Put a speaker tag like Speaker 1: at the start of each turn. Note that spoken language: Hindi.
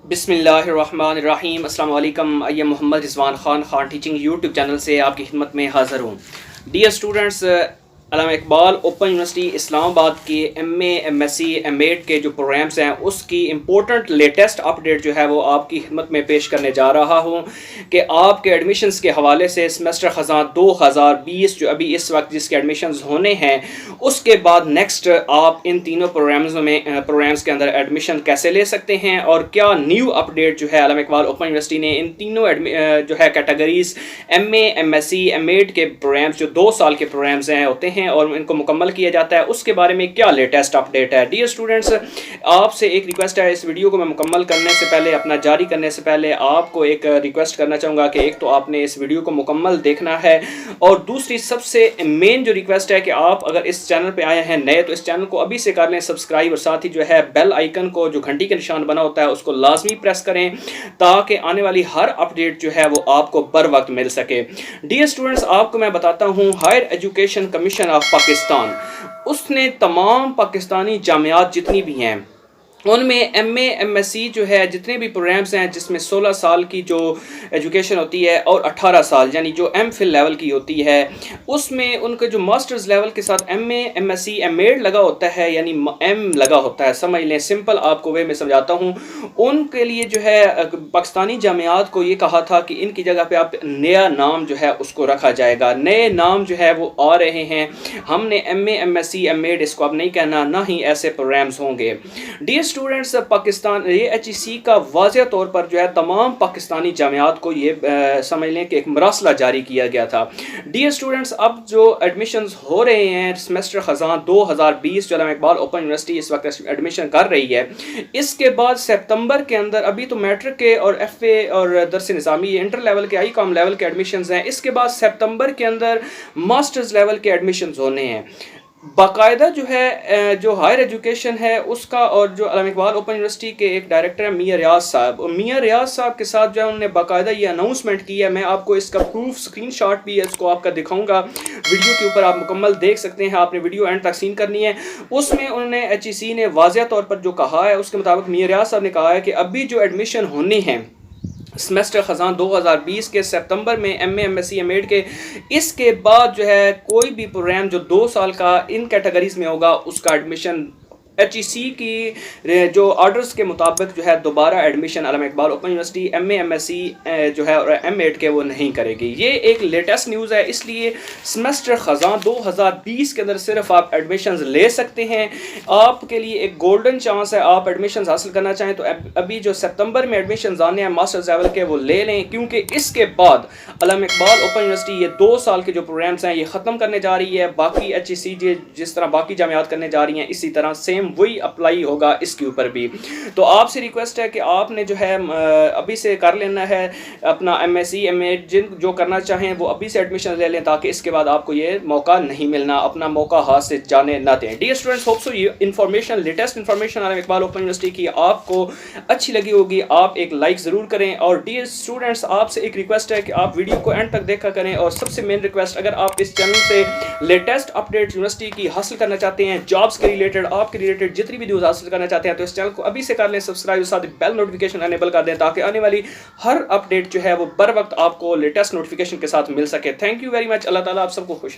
Speaker 1: बिस्मिल्लाहिर्रहमानिर्रहीम अस्सलाम वालेकुम। मैं Mohammad Rizwan Khan teaching YouTube channel से आपकी खिदमत में हाज़िर हूँ। Dear students, Allama Iqbal open university Islamabad के MA MSc M.Ed के जो प्रोग्राम्स हैं उसकी इम्पोर्टेंट लेटेस्ट अपडेट जो है वो आपकी खिदमत में पेश करने जा रहा हूँ कि आपके एडमिशन्स के हवाले से सेमेस्टर ख़ज़ां 2020 जो अभी इस वक्त जिसके एडमिशन्स होने हैं उसके बाद नेक्स्ट आप इन तीनों प्रोग्राम्स के अंदर एडमिशन कैसे ले सकते हैं और क्या न्यू अपडेट जो है अल्लामा इकबाल ओपन यूनिवर्सिटी ने इन तीनों जो है कैटेगरीज MA MSc M.Ed के प्रोग्राम्स जो 2 साल के प्रोग्राम्स हैं होते हैं और इनको मुकम्मल किया जाता है उसके बारे में क्या लेटेस्ट अपडेट है। डियर स्टूडेंट्स, आपसे एक रिक्वेस्ट है, इस वीडियो को मैं मुकम्मल करने से पहले, अपना जारी करने से पहले आपको एक रिक्वेस्ट करना चाहूँगा कि एक तो आपने इस वीडियो को मुकम्मल देखना है और दूसरी सबसे मेन जो रिक्वेस्ट है कि आप अगर इस चैनल पे आए हैं नए तो इस चैनल को अभी से कर लें सब्सक्राइब और साथ ही जो है बेल आइकन को जो घंटी के निशान बना होता है उसको लाजमी प्रेस करें ताकि आने वाली हर अपडेट जो है वो आपको बर वक्त मिल सके। डियर स्टूडेंट्स, आपको मैं बताता हूँ higher education commission of Pakistan उसने तमाम पाकिस्तानी जामियात जितनी भी हैं उनमें MA MSc जो है जितने भी प्रोग्राम्स हैं जिसमें 16 साल की जो एजुकेशन होती है और 18 साल यानी जो MPhil लेवल की होती है उसमें उनके जो मास्टर्स लेवल के साथ MA MSc M.Ed लगा होता है यानी M लगा होता है, समझ लें, सिंपल आपको वे में समझाता हूँ। उनके लिए जो है पाकिस्तानी जामियात को ये कहा था कि इनकी जगह पे आप नया नाम जो है उसको रखा जाएगा। नए नाम जो है वो आ रहे हैं, हमने MA MSc M.Ed इसको अब नहीं कहना, ना ही ऐसे प्रोग्राम्स होंगे। डियर स्टूडेंट्स, पाकिस्तान AIOU का वाज़ेह तौर पर जो है तमाम पाकिस्तानी जामियात को ये समझ लें कि एक मरासला जारी किया गया था। डियर स्टूडेंट्स, अब जो एडमिशन्स हो रहे हैं सेमेस्टर ख़ज़ां 2020 जो अल्लामा इकबाल ओपन यूनिवर्सिटी इस वक्त एडमिशन कर रही है, इसके बाद सितंबर के अंदर अभी तो मैट्रिक के और FA और दरस निज़ामी इंटर लेवल के ICOM लेवल के एडमिशन्स हैं, इसके बाद सितंबर के अंदर मास्टर्स लेवल के एडमिशन्स होने हैं। बाकायदा जो है जो हायर एजुकेशन है उसका और जो अल्लामा इकबाल ओपन यूनिवर्सिटी के एक डायरेक्टर है मियां रियाज साहब के साथ जो है उन्होंने बाकायदा ये अनाउंसमेंट की है। मैं आपको इसका प्रूफ स्क्रीनशॉट भी है इसको आपका दिखाऊंगा, वीडियो के ऊपर आप मुकम्मल देख सकते हैं, आपने वीडियो एंड तक सीन करनी है। उसमें उन्होंने HEC ने वाज़ेह तौर पर जो कहा है उसके मुताबिक मियां रियाज साहब ने कहा है कि अभी जो एडमिशन होने हैं सेमेस्टर ख़ज़ां 2020 के सितंबर में MA MSc M.Ed के, इसके बाद जो है कोई भी प्रोग्राम जो 2 साल का इन कैटेगरीज में होगा उसका एडमिशन HEC की जो ऑर्डर्स के मुताबिक जो है दोबारा admission Allama Iqbal open university MA MSc जो है और M.Ed के वो नहीं करेगी। ये एक लेटेस्ट न्यूज़ है, इसलिए सेमेस्टर ख़ज़ां 2020 के अंदर सिर्फ आप एडमिशन्स ले सकते हैं। आपके लिए एक गोल्डन चांस है, आप एडमिशन्स हासिल करना चाहें तो अभी जो सितंबर में एडमिशन्स आने हैं मास्टर्स लेवल के वो ले लें, क्योंकि इसके बाद अल्लामा इकबाल ओपन यूनिवर्सिटी ये 2 साल के जो प्रोग्राम्स हैं ये ख़त्म करने जा रही है। बाकी HEC जिस तरह बाकी जामियात करने जा रही हैं इसी तरह सेम वही अप्लाई होगा इसके ऊपर भी। तो आपसे रिक्वेस्ट है कि आपने जो है अभी से कर लेना है अपना MSc M.Ed, जिन जो करना चाहें वो अभी से एडमिशन ले लें ताकि इसके बाद आपको ये मौका नहीं मिलना, अपना मौका हाथ से जाने ना दें। डियर स्टूडेंट्स, होप सो ये इन्फॉर्मेशन लेटेस्ट इन्फॉर्मेशन अल्लामा इकबाल ओपन यूनिवर्सिटी की आपको अच्छी लगी होगी, आप एक लाइक ज़रूर करें। और डियर स्टूडेंट्स, आपसे एक रिक्वेस्ट है कि आप वीडियो को एंड तक देखा करें और सबसे मेन रिक्वेस्ट, अगर आप इस चैनल से लेटेस्ट अपडेट यूनिवर्सिटी की हासिल करना चाहते हैं, जॉब्स के रिलेटेड, आपके रिलेटेड जितनी भी न्यूज़ हासिल करना चाहते हैं तो इस चैनल को अभी से कर लें सब्सक्राइब, साथ ही बेल नोटिफिकेशन अनेबल कर दें ताकि आने वाली हर अपडेट जो है वो बर वक्त आपको लेटेस्ट नोटिफिकेशन के साथ मिल सके। Thank you very much. अल्लाह ताला आप सबको खुश